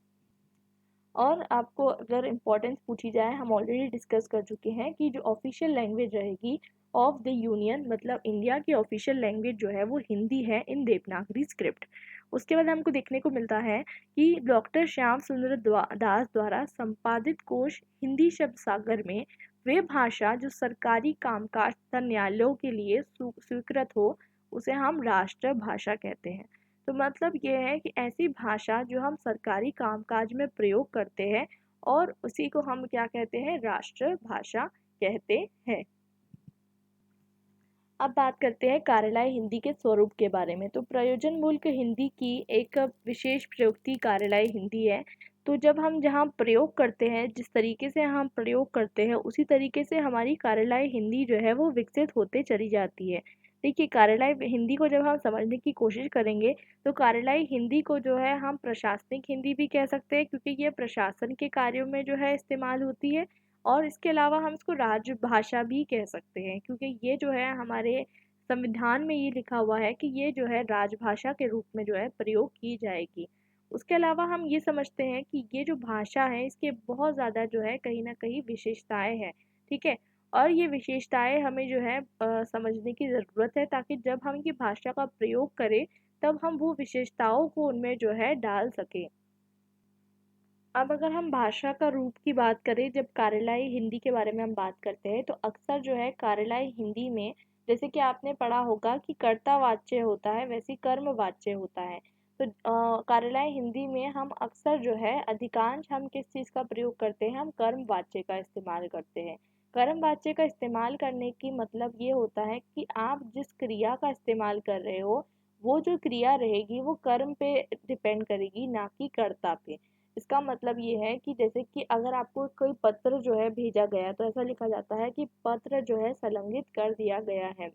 और आपको अगर इम्पोर्टेंस पूछी जाए, हम ऑलरेडी डिस्कस कर चुके हैं कि जो ऑफिशियल लैंग्वेज रहेगी ऑफ द यूनियन, मतलब इंडिया की ऑफिशियल लैंग्वेज जो है वो हिंदी है इन देवनागरी स्क्रिप्ट। उसके बाद हमको देखने को मिलता है कि डॉक्टर श्याम सुंदर दास द्वारा संपादित कोश हिंदी शब्द सागर में वे भाषा जो सरकारी कामकाज तथा न्यायालयों के लिए स्वीकृत हो उसे हम राष्ट्र भाषा कहते हैं। तो मतलब ये है कि ऐसी भाषा जो हम सरकारी कामकाज में प्रयोग करते हैं और उसी को हम क्या कहते हैं, राष्ट्र भाषा कहते हैं। अब बात करते हैं कार्यालय हिंदी के स्वरूप के बारे में। तो प्रयोजन मूलक हिंदी की एक विशेष प्रयुक्ति कार्यालय हिंदी है। तो जब हम जहाँ प्रयोग करते हैं, जिस तरीके से हम प्रयोग करते हैं उसी तरीके से हमारी कार्यालय हिंदी जो है वो विकसित होते चली जाती है। देखिए, कार्यालय हिंदी को जब हम समझने की कोशिश करेंगे तो कार्यालय हिंदी को जो है हम प्रशासनिक हिंदी भी कह सकते हैं, क्योंकि ये प्रशासन के कार्यों में जो है इस्तेमाल होती है। और इसके अलावा हम इसको राजभाषा भी कह सकते हैं, क्योंकि ये जो है हमारे संविधान में ये लिखा हुआ है कि ये जो है राजभाषा के रूप में जो है प्रयोग की जाएगी। उसके अलावा हम ये समझते हैं कि ये जो भाषा है इसके बहुत ज़्यादा जो है कहीं ना कहीं विशेषताएं हैं, ठीक है। और ये विशेषताएं हमें जो है समझने की ज़रूरत है, ताकि जब हम ये भाषा का प्रयोग करें तब हम वो विशेषताओं को उनमें जो है डाल सकें। अब अगर हम भाषा का रूप की बात करें, जब कार्यलाई हिंदी के बारे में हम बात करते हैं तो अक्सर जो है कार्यलाई हिंदी में, जैसे कि आपने पढ़ा होगा कि कर्तावाच्य होता है वैसे ही कर्मवाच्य होता है। तो कार्यलाई हिंदी में हम अक्सर जो है अधिकांश हम किस चीज़ का प्रयोग करते हैं, हम कर्मवाच्य का इस्तेमाल करते हैं। कर्मवाच्य का इस्तेमाल करने की मतलब ये होता है कि आप जिस क्रिया का इस्तेमाल कर रहे हो वो जो क्रिया रहेगी वो कर्म पे डिपेंड करेगी, ना कि कर्ता पे। इसका मतलब ये है कि जैसे कि अगर आपको कोई पत्र जो है भेजा गया तो ऐसा लिखा जाता है कि पत्र जो है संलग्नित कर दिया गया है।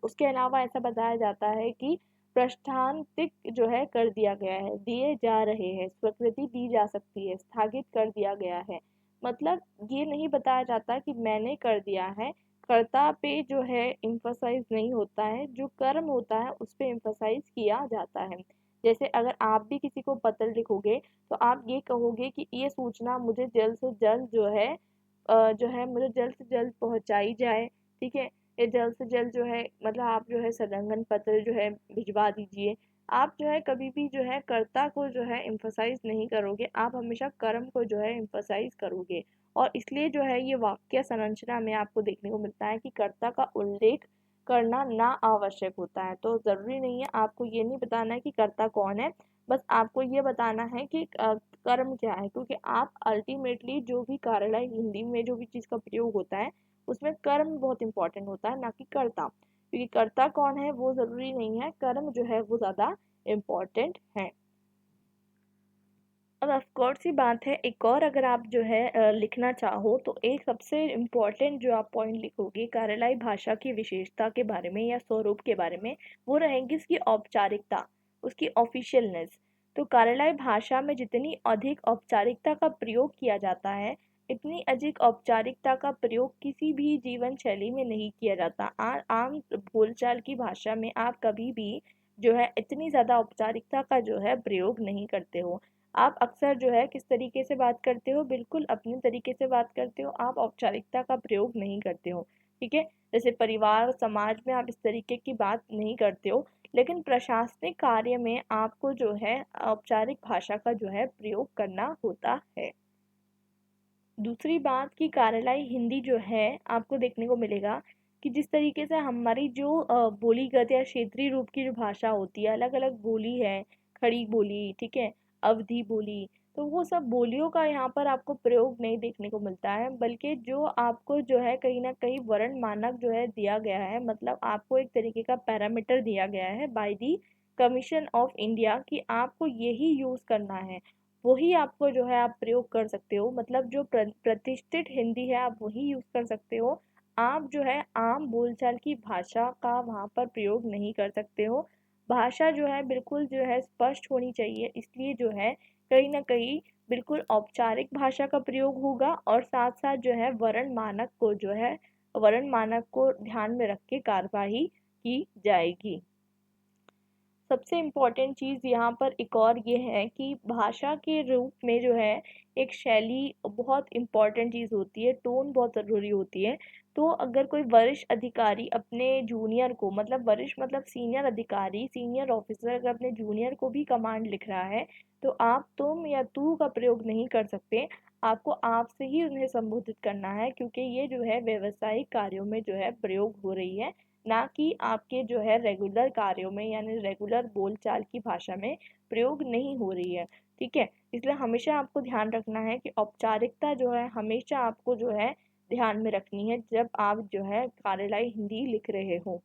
उसके अलावा ऐसा बताया जाता है कि प्रस्थांतरित जो है कर दिया गया है, दिए जा रहे हैं, स्वीकृति दी जा सकती है, स्थगित कर दिया गया है। मतलब ये नहीं बताया जाता कि मैंने कर दिया है। कर्ता पे जो है इम्फसाइज नहीं होता है, जो कर्म होता है उस पे इम्फसाइज किया जाता है। जैसे अगर आप भी किसी को पत्र लिखोगे तो आप ये कहोगे कि ये सूचना मुझे जल्द से जल्द जो है मुझे जल्द से जल्द पहुंचाई जाए। ठीक है, ये जल्द से जल्द जो है मतलब आप जो है संलग्न पत्र जो है भिजवा दीजिए। आप जो है कभी भी जो है कर्ता को जो है एम्फसाइज नहीं करोगे, आप हमेशा कर्म को जो है एम्फसाइज करोगे। और इसलिए जो है ये वाक्य संरचना में आपको देखने को मिलता है कि कर्ता का उल्लेख करना ना आवश्यक होता है। तो ज़रूरी नहीं है, आपको ये नहीं बताना है कि कर्ता कौन है, बस आपको ये बताना है कि कर्म क्या है, क्योंकि आप अल्टीमेटली जो भी कार्यालय हिंदी में जो भी चीज़ का प्रयोग होता है उसमें कर्म बहुत इंपॉर्टेंट होता है, ना कि कर्ता। क्योंकि कर्ता कौन है वो ज़रूरी नहीं है, कर्म जो है वो ज़्यादा इम्पॉर्टेंट है। अब ऑफ कोर्स सी बात है, एक और अगर आप जो है लिखना चाहो तो एक सबसे इम्पोर्टेंट जो आप पॉइंट लिखोगे कार्यालयी भाषा की विशेषता के बारे में या स्वरूप के बारे में, वो रहेगी इसकी औपचारिकता, उसकी ऑफिशियलनेस। तो कार्यालयी भाषा में जितनी अधिक औपचारिकता का प्रयोग किया जाता है, इतनी अधिक औपचारिकता का प्रयोग किसी भी जीवन शैली में नहीं किया जाता। आम बोलचाल की भाषा में आप कभी भी जो है इतनी ज़्यादा औपचारिकता का जो है प्रयोग नहीं करते हो। आप अक्सर जो है किस तरीके से बात करते हो, बिल्कुल अपने तरीके से बात करते हो, आप औपचारिकता का प्रयोग नहीं करते हो। ठीक है, जैसे परिवार समाज में आप इस तरीके की बात नहीं करते हो, लेकिन प्रशासनिक कार्य में आपको जो है औपचारिक भाषा का जो है प्रयोग करना होता है। दूसरी बात कि कार्यालयी हिंदी जो है आपको देखने को मिलेगा कि जिस तरीके से हमारी जो बोलीगत या क्षेत्रीय रूप की जो भाषा होती है, अलग अलग बोली है, खड़ी बोली, ठीक है, अवधि बोली, तो वो सब बोलियों का यहाँ पर आपको प्रयोग नहीं देखने को मिलता है, बल्कि जो आपको जो है कहीं ना कहीं वर्ण मानक जो है दिया गया है, मतलब आपको एक तरीके का पैरामीटर दिया गया है by the commission of India कि आपको यही यूज़ करना है, वही आपको जो है आप प्रयोग कर सकते हो। मतलब जो प्रतिष्ठित हिंदी है आप वही यूज़ कर सकते हो। आप जो है आम बोलचाल की भाषा का वहाँ पर प्रयोग नहीं कर सकते हो। भाषा जो है बिल्कुल जो है स्पष्ट होनी चाहिए, इसलिए जो है कहीं न कहीं बिल्कुल औपचारिक भाषा का प्रयोग होगा और साथ-साथ जो है वर्ण मानक को ध्यान में रख के कार्यवाही की जाएगी। सबसे इम्पोर्टेंट चीज़ यहाँ पर एक और ये है कि भाषा के रूप में जो है एक शैली बहुत इम्पोर्टेंट चीज़ होती है, टोन बहुत ज़रूरी होती है। तो अगर कोई वरिष्ठ अधिकारी अपने जूनियर को, मतलब वरिष्ठ मतलब सीनियर अधिकारी, सीनियर ऑफिसर अगर अपने जूनियर को भी कमांड लिख रहा है, तो आप तुम या तू का प्रयोग नहीं कर सकते। आपको आप से ही उन्हें संबोधित करना है, क्योंकि ये जो है व्यावसायिक कार्यों में जो है प्रयोग हो रही है, ना कि आपके जो है रेगुलर कार्यों में यानी रेगुलर बोलचाल की भाषा में प्रयोग नहीं हो रही है। ठीक है, इसलिए हमेशा आपको ध्यान रखना है कि औपचारिकता जो है हमेशा आपको जो है ध्यान में रखनी है जब आप जो है कार्यालयी हिंदी लिख रहे हो।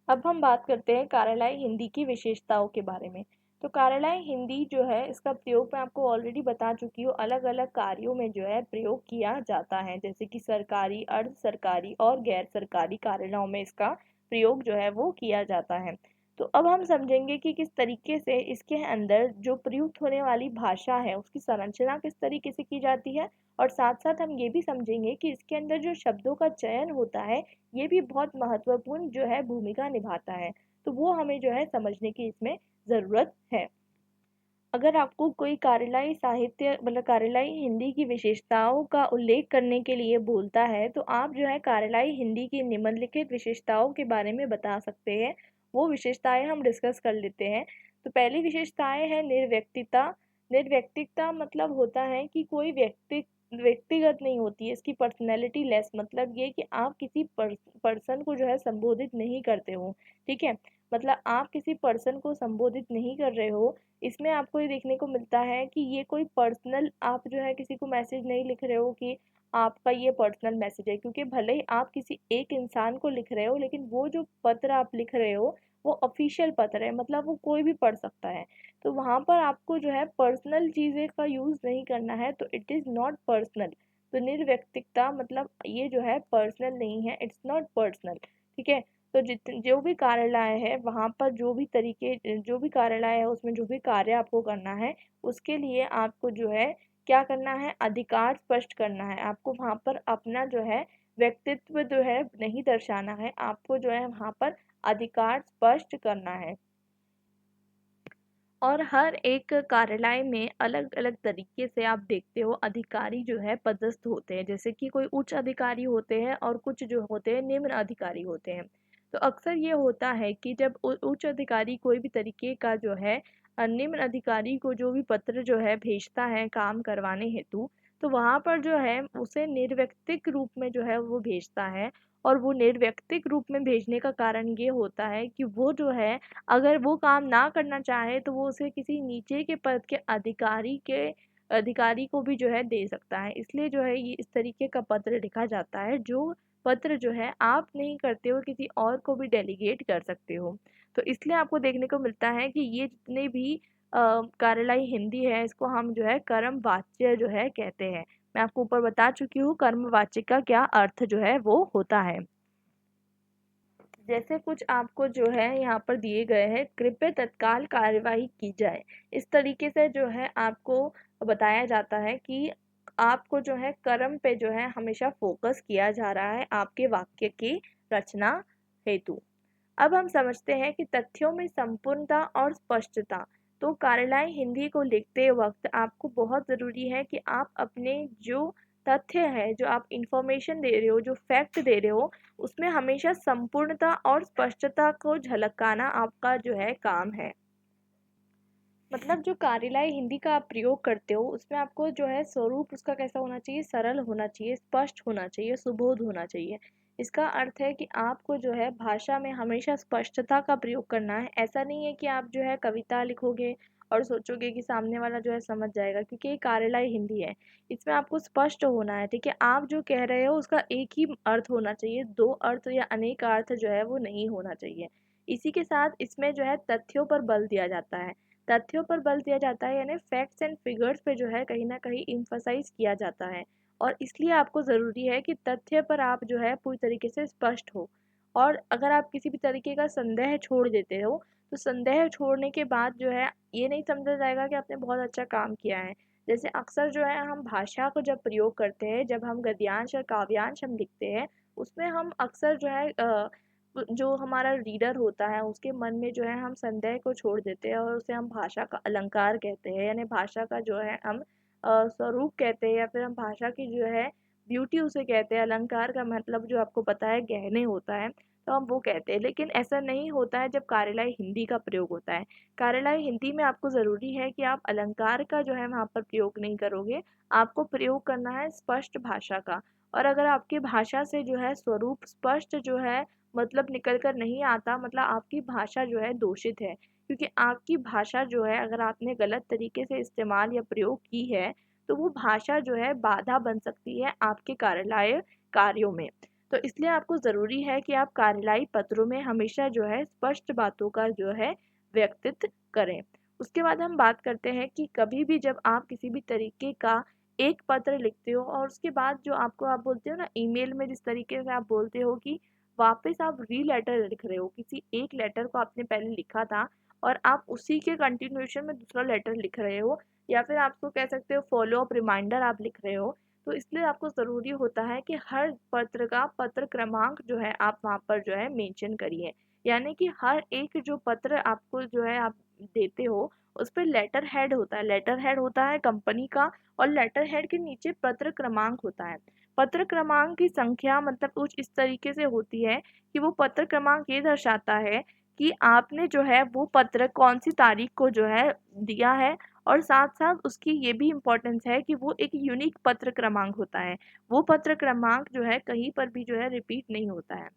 अब हम बात करते हैं कार्यालयी हिंदी की विशेषताओं के बारे में। तो कार्यालयी हिंदी जो है इसका प्रयोग मैं आपको ऑलरेडी बता चुकी हूँ, अलग अलग कार्यों में जो है प्रयोग किया जाता है, जैसे कि सरकारी, अर्ध सरकारी और गैर सरकारी कार्यालयों में इसका प्रयोग जो है वो किया जाता है। तो अब हम समझेंगे कि किस तरीके से इसके अंदर जो प्रयुक्त होने वाली भाषा है उसकी संरचना किस तरीके से की जाती है, और साथ साथ हम ये भी समझेंगे कि इसके अंदर जो शब्दों का चयन होता है ये भी बहुत महत्वपूर्ण जो है भूमिका निभाता है। तो वो हमें जो है समझने की इसमें ज़रूरत है। अगर आपको कोई कार्यालयी साहित्य मतलब कार्यालयी हिंदी की विशेषताओं का उल्लेख करने के लिए बोलता है, तो आप जो है कार्यालयी हिंदी की निम्नलिखित विशेषताओं के बारे में बता सकते हैं। वो विशेषताएं हम डिस्कस कर लेते हैं। तो पहली विशेषताएं है निर्व्यक्तिता। निर्व्यक्तिकता मतलब होता है कि कोई व्यक्तिगत नहीं होती है, इसकी पर्सनैलिटी लेस, मतलब ये कि आप किसी पर्सन को जो है संबोधित नहीं करते हो। ठीक है, मतलब आप किसी पर्सन को संबोधित नहीं कर रहे हो, इसमें आपको ये देखने को मिलता है कि ये कोई पर्सनल आप जो है किसी को मैसेज नहीं लिख रहे हो कि आपका ये पर्सनल मैसेज है, क्योंकि भले ही आप किसी एक इंसान को लिख रहे हो, लेकिन वो जो पत्र आप लिख रहे हो वो ऑफिशियल पत्र है, मतलब वो कोई भी पढ़ सकता है। तो वहाँ पर आपको जो है पर्सनल चीज़ें का यूज़ नहीं करना है, तो इट इज़ नॉट पर्सनल। तो निर्व्यक्तिकता मतलब ये जो है पर्सनल नहीं है, इट्स नॉट पर्सनल, ठीक है। तो जो भी कार्यालय है वहाँ पर जो भी कार्यालय है उसमें जो भी कार्य आपको करना है, उसके लिए आपको जो है क्या करना है, अधिकार स्पष्ट करना है। आपको वहाँ पर अपना जो है व्यक्तित्व जो है नहीं दर्शाना है, आपको जो है वहाँ पर अधिकार स्पष्ट करना है। और हर एक कार्यालय में अलग-अलग तरीके से आप देखते हो अधिकारी जो है पदस्थ होते हैं, जैसे कि कोई उच्च अधिकारी होते हैं और कुछ जो होते हैं निम्न अधिकारी होते हैं। तो अक्सर ये होता है कि जब उच्च अधिकारी कोई भी तरीके का जो है निम्न अधिकारी को जो भी पत्र जो है भेजता है काम करवाने हेतु, तो वहाँ पर जो है उसे निर्व्यक्तिक रूप में जो है वो भेजता है। और वो निर्व्यक्तिक रूप में भेजने का कारण ये होता है कि वो जो है अगर वो काम ना करना चाहे तो वो उसे किसी नीचे के पद के अधिकारी को भी जो है दे सकता है। इसलिए जो है ये इस तरीके का पत्र लिखा जाता है, जो पत्र जो है आप नहीं करते हो किसी और को भी डेलीगेट कर सकते हो। तो इसलिए आपको देखने को मिलता है कि ये जितने भी कार्यालयी हिंदी है इसको हम जो है कर्म वाच्य जो है कहते हैं। मैं आपको ऊपर बता चुकी हूँ कर्म वाच्य का क्या अर्थ जो है वो होता है। जैसे कुछ आपको जो है यहाँ पर दिए गए हैं, कृपया तत्काल कार्यवाही की जाए। इस तरीके से जो है आपको बताया जाता है कि आपको जो है कर्म पे जो है हमेशा फोकस किया जा रहा है आपके वाक्य की रचना हेतु। अब हम समझते हैं कि तथ्यों में संपूर्णता और स्पष्टता। तो कार्यालय हिंदी को लिखते वक्त आपको बहुत ज़रूरी है कि आप अपने जो तथ्य है, जो आप इंफॉर्मेशन दे रहे हो, जो फैक्ट दे रहे हो, उसमें हमेशा संपूर्णता और स्पष्टता को झलकाना आपका जो है काम है। मतलब जो कार्यालय हिंदी का आप प्रयोग करते हो उसमें आपको जो है स्वरूप उसका कैसा होना चाहिए, सरल होना चाहिए, स्पष्ट होना चाहिए, सुबोध होना चाहिए। इसका अर्थ है कि आपको जो है भाषा में हमेशा स्पष्टता का प्रयोग करना है। ऐसा नहीं है कि आप जो है कविता लिखोगे और सोचोगे कि सामने वाला जो है समझ जाएगा, क्योंकि ये कार्यालय हिंदी है। इसमें आपको स्पष्ट होना है, ठीक है। आप जो कह रहे हो उसका एक ही अर्थ होना चाहिए, दो अर्थ या अनेक अर्थ जो है वो नहीं होना चाहिए। इसी के साथ इसमें जो है तथ्यों पर बल दिया जाता है। तथ्यों पर बल दिया जाता है यानी फैक्ट्स एंड फिगर्स पे जो है कहीं न कहीं एम्फसाइज़ किया जाता है। और इसलिए आपको ज़रूरी है कि तथ्य पर आप जो है पूरी तरीके से स्पष्ट हो। और अगर आप किसी भी तरीके का संदेह छोड़ देते हो, तो संदेह छोड़ने के बाद जो है ये नहीं समझा जाएगा कि आपने बहुत अच्छा काम किया है। जैसे अक्सर जो है हम भाषा को जब प्रयोग करते हैं, जब हम गद्यांश और काव्यांश हम लिखते हैं, उसमें हम अक्सर जो है जो हमारा रीडर होता है उसके मन में जो है हम संदेह को छोड़ देते हैं और उसे हम भाषा का अलंकार कहते हैं, यानी भाषा का जो है हम स्वरूप कहते हैं, या फिर हम भाषा की जो है ब्यूटी उसे कहते हैं। अलंकार का मतलब जो आपको पता है गहने होता है, तो हम वो कहते हैं। लेकिन ऐसा नहीं होता है जब कार्यालय हिंदी का प्रयोग होता है। कार्यालय हिंदी में आपको ज़रूरी है कि आप अलंकार का जो है वहाँ पर प्रयोग नहीं करोगे, आपको प्रयोग करना है स्पष्ट भाषा का। और अगर आपकी भाषा से जो है स्वरूप स्पष्ट जो है मतलब निकल कर नहीं आता, मतलब आपकी भाषा जो है दूषित है। क्योंकि आपकी भाषा जो है अगर आपने गलत तरीके से इस्तेमाल या प्रयोग की है, तो वो भाषा जो है बाधा बन सकती है आपके कार्यालय कार्यों में। तो इसलिए आपको ज़रूरी है कि आप कार्यालयी पत्रों में हमेशा जो है स्पष्ट बातों का जो है व्यक्तित्व करें। उसके बाद हम बात करते हैं कि कभी भी जब आप किसी भी तरीके का एक पत्र लिखते हो और उसके बाद जो आपको आप बोलते हो ना ईमेल में जिस तरीके से आप बोलते हो कि वापस आप री-लेटर लिख रहे हो, किसी एक लेटर को आपने पहले लिखा था और आप उसी के कंटिन्यूएशन में दूसरा लेटर लिख रहे हो, या फिर आप उसको कह सकते हो फॉलो अप रिमाइंडर आप लिख रहे हो। तो इसलिए आपको ज़रूरी होता है कि हर पत्र का पत्र क्रमांक जो है आप वहाँ पर जो है मेंशन करिए। यानी कि हर एक जो पत्र आपको जो है आप देते हो, उस पे लेटर हेड होता है। लेटर हेड होता है कंपनी का और लेटर हेड के नीचे पत्र क्रमांक होता है। पत्र क्रमांक की संख्या मतलब कुछ इस तरीके से होती है कि वो पत्र क्रमांक ये दर्शाता है कि आपने जो है वो पत्र कौन-सी तारीख को जो है दिया है, और साथ-साथ उसकी ये भी इम्पोर्टेंस है कि वो एक यूनिक पत्र क्रमांक होता है। वो पत्र क्रमांक जो है कहीं पर भी जो है रिपीट नहीं होता है।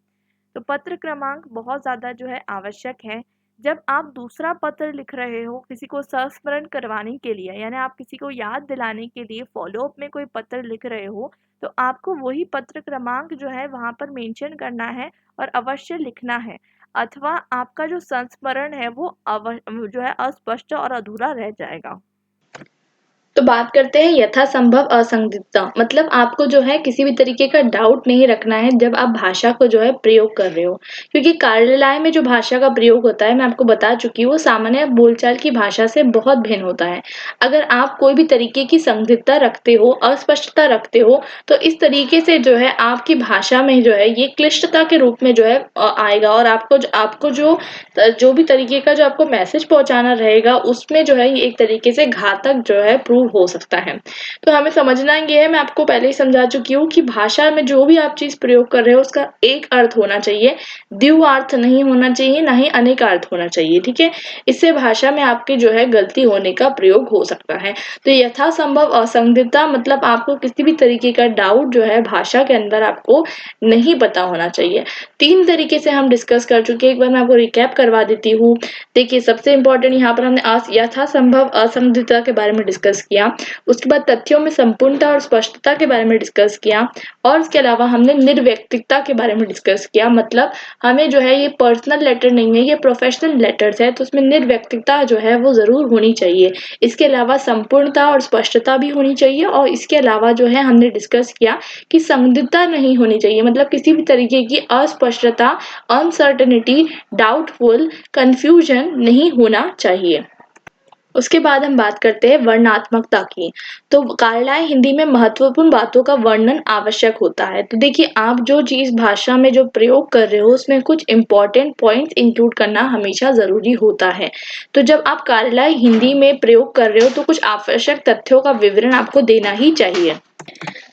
तो पत्र क्रमांक बहुत ज़्यादा जो है आवश्यक है। जब आप दूसरा पत्र लिख रहे हो किसी को संस्मरण करवाने के लिए, यानी आप किसी को याद दिलाने के लिए फ़ॉलो अप में कोई पत्र लिख रहे हो, तो आपको वही पत्र क्रमांक जो है वहाँ पर मेंशन करना है और अवश्य लिखना है। अथवा आपका जो संस्मरण है वो जो है अस्पष्ट और अधूरा रह जाएगा। तो बात करते हैं यथासंभव असंदिग्धता, मतलब आपको जो है किसी भी तरीके का डाउट नहीं रखना है जब आप भाषा को जो है प्रयोग कर रहे हो, क्योंकि कार्यालय में जो भाषा का प्रयोग होता है मैं आपको बता चुकी हूँ वो सामान्य बोलचाल की भाषा से बहुत भिन्न होता है। अगर आप कोई भी तरीके की संदिग्धता रखते हो, अस्पष्टता रखते हो, तो इस तरीके से जो है आपकी भाषा में जो है ये क्लिष्टता के रूप में जो है आएगा, और आपको जो भी तरीके का जो आपको मैसेज पहुंचाना रहेगा उसमें जो है ये एक तरीके से घातक जो है प्रूव हो सकता है। तो हमें समझना ये है, मैं आपको पहले ही समझा चुकी हूँ कि भाषा में जो भी आप चीज प्रयोग कर रहे हो उसका एक अर्थ होना चाहिए, द्विअर्थ नहीं होना चाहिए, ना ही अनेक अर्थ होना चाहिए। ठीक है, इससे भाषा में आपकी जो है गलती होने का प्रयोग हो सकता है। तो यथासंभव असंदिग्धता मतलब आपको किसी भी तरीके का डाउट जो है भाषा के अंदर आपको नहीं पता होना चाहिए। 3 तरीके से हम डिस्कस कर चुके हैं, एक बार मैं आपको रिकैप करवा देती हूँ। देखिए, सबसे इम्पोर्टेंट यहाँ पर हमने यथासंभव असंदिग्धता के बारे में डिस्कस किया, उसके बाद तथ्यों में संपूर्णता और स्पष्टता के बारे में डिस्कस किया, और इसके अलावा हमने निर्व्यक्तिकता के बारे में डिस्कस किया, मतलब हमें जो है ये पर्सनल लेटर नहीं है, ये प्रोफेशनल लेटर्स है, तो उसमें निर्व्यक्तिकता जो है वो ज़रूर होनी चाहिए। इसके अलावा संपूर्णता और स्पष्टता भी होनी चाहिए, और इसके अलावा जो है हमने डिस्कस किया कि संदिग्धता नहीं होनी चाहिए, मतलब किसी भी तरीके की अस्पष्टता, अनसर्टेनिटी, डाउटफुल, कंफ्यूजन नहीं होना चाहिए। उसके बाद हम बात करते हैं वर्णनात्मकता की। तो कार्यालय हिंदी में महत्वपूर्ण बातों का वर्णन आवश्यक होता है। तो देखिए, आप जो चीज़ भाषा में जो प्रयोग कर रहे हो उसमें कुछ इम्पोर्टेंट पॉइंट्स इंक्लूड करना हमेशा ज़रूरी होता है। तो जब आप कार्यालय हिंदी में प्रयोग कर रहे हो तो कुछ आवश्यक तथ्यों का विवरण आपको देना ही चाहिए।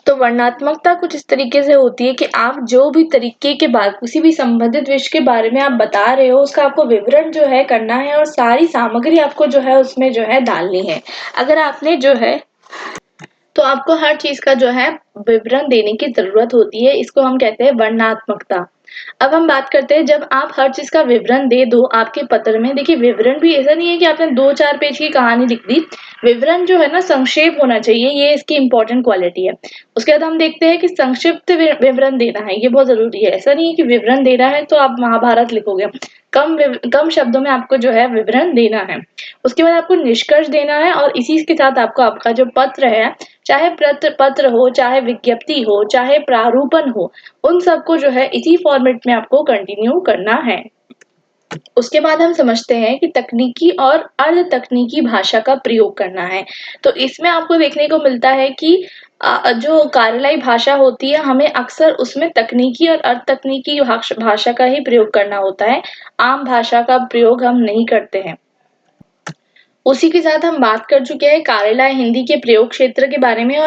तो वर्णनात्मकता कुछ इस तरीके से होती है कि आप जो भी तरीके के बाद किसी भी संबंधित विषय के बारे में आप बता रहे हो उसका आपको विवरण जो है करना है, और सारी सामग्री आपको जो है उसमें जो है डालनी है। अगर आपने जो है तो आपको हर चीज का जो है विवरण देने की जरूरत होती है, इसको हम कहते हैं वर्णनात्मकता। अब हम बात करते हैं जब आप हर चीज का विवरण दे दो आपके पत्र में। देखिए, विवरण भी ऐसा नहीं है कि आपने 2-4 पेज की कहानी लिख दी। विवरण जो है ना संक्षेप होना चाहिए, ये इसकी इंपॉर्टेंट क्वालिटी है। उसके बाद हम देखते हैं कि संक्षिप्त विवरण देना है, ये बहुत जरूरी है। ऐसा नहीं है कि विवरण देना है तो आप महाभारत लिखोगे। कम शब्दों में आपको जो है विवरण देना है। उसके बाद आपको निष्कर्ष देना है, और इसी के साथ आपको आपका जो पत्र है, चाहे पत्र हो, चाहे विज्ञप्ति हो, चाहे प्रारूपण हो, उन सबको जो है इसी फॉर्मेट में आपको कंटिन्यू करना है। उसके बाद हम समझते हैं कि तकनीकी और अर्ध तकनीकी भाषा का प्रयोग करना है। तो इसमें आपको देखने को मिलता है कि जो कार्यालयी भाषा होती है हमें अक्सर उसमें तकनीकी और अर्ध तकनीकी भाषा का ही प्रयोग करना होता है। आम भाषा का प्रयोग हम नहीं करते हैं। उसी के साथ हम बात कर चुके हैं कार्यालय हिंदी के प्रयोग क्षेत्र के बारे में,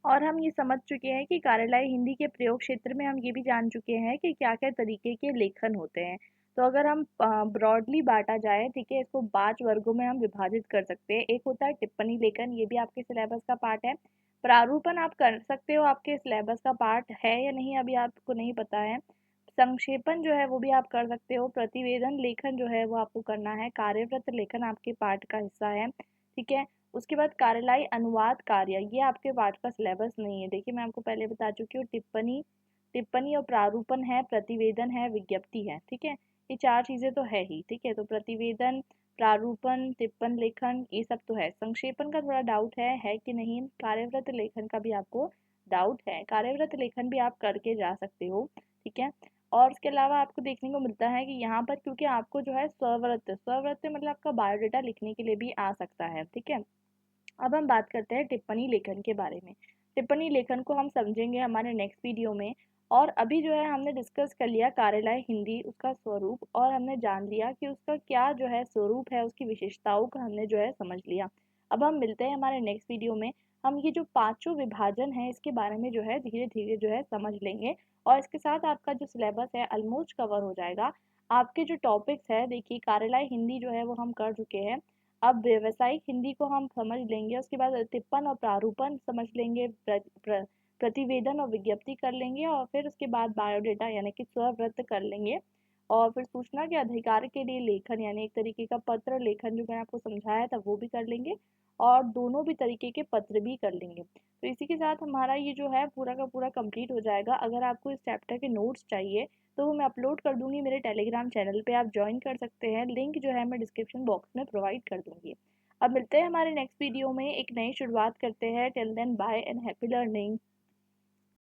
और हम ये समझ चुके हैं कि कार्यालय हिंदी के प्रयोग क्षेत्र में हम ये भी जान चुके हैं कि क्या-क्या तरीके के लेखन होते हैं। तो अगर हम ब्रॉडली बाँटा जाए, ठीक है, इसको 5 वर्गों में हम विभाजित कर सकते हैं। एक होता है टिप्पणी लेखन, ये भी आपके सिलेबस का पार्ट है। प्रारूपण आप कर सकते हो, आपके सिलेबस का पार्ट है या नहीं अभी आपको नहीं पता है। संक्षेपण जो है वो भी आप कर सकते हो। प्रतिवेदन लेखन जो है वो आपको करना है। कार्यव्रत लेखन आपके पार्ट का हिस्सा है, ठीक है। उसके बाद कार्यालयी अनुवाद कार्य, ये आपके पार्ट का सिलेबस नहीं है। देखिए, मैं आपको पहले बता चुकी हूँ, टिप्पणी टिप्पणी और प्रारूपण है, प्रतिवेदन है, विज्ञप्ति है, ठीक है। ये 4 चीज़ें तो है ही, ठीक है। तो प्रतिवेदन, प्रारूपण, टिप्पण लेखन, ये सब तो है। संक्षेपण का थोड़ा डाउट है कि नहीं। कार्यव्रत लेखन का भी आपको डाउट है। कार्यव्रत लेखन भी आप करके जा सकते हो, ठीक है। और उसके अलावा आपको देखने को मिलता है कि यहाँ पर क्योंकि आपको जो है स्ववृत्त मतलब आपका बायोडाटा लिखने के लिए भी आ सकता है, ठीक है। अब हम बात करते हैं टिप्पणी लेखन के बारे में। टिप्पणी लेखन को हम समझेंगे हमारे नेक्स्ट वीडियो में। और अभी जो है हमने डिस्कस कर लिया कार्यालय हिंदी, उसका स्वरूप, और हमने जान लिया कि उसका क्या जो है स्वरूप है, उसकी विशेषताओं का हमने जो है समझ लिया। अब हम मिलते हैं हमारे नेक्स्ट वीडियो में। हम ये जो पांचों विभाजन है इसके बारे में जो है धीरे धीरे जो है समझ लेंगे, और इसके साथ आपका जो सिलेबस है ऑलमोस्ट कवर हो जाएगा। आपके जो टॉपिक्स है, देखिए कार्यालय हिंदी जो है वो हम कर चुके हैं। अब व्यावसायिक हिंदी को हम समझ लेंगे, उसके बाद टिप्पण और प्रारूपण समझ लेंगे, प्रतिवेदन और विज्ञप्ति कर लेंगे, और फिर उसके बाद बायोडेटा यानी कि स्ववृत्त कर लेंगे। और फिर सूचना के अधिकार के लिए लेखन यानी एक तरीके का पत्र लेखन जो मैंने आपको समझाया था वो भी कर लेंगे, और दोनों भी तरीके के पत्र भी कर लेंगे। तो इसी के साथ हमारा ये जो है पूरा का पूरा कंप्लीट हो जाएगा। अगर आपको इस चैप्टर के नोट्स चाहिए तो वो मैं अपलोड कर दूंगी मेरे टेलीग्राम चैनल पे, आप ज्वाइन कर सकते हैं। लिंक जो है मैं डिस्क्रिप्शन बॉक्स में प्रोवाइड कर दूंगी। अब मिलते हैं हमारे नेक्स्ट वीडियो में, एक नई शुरुआत करते हैं। Till then bye and happy learning.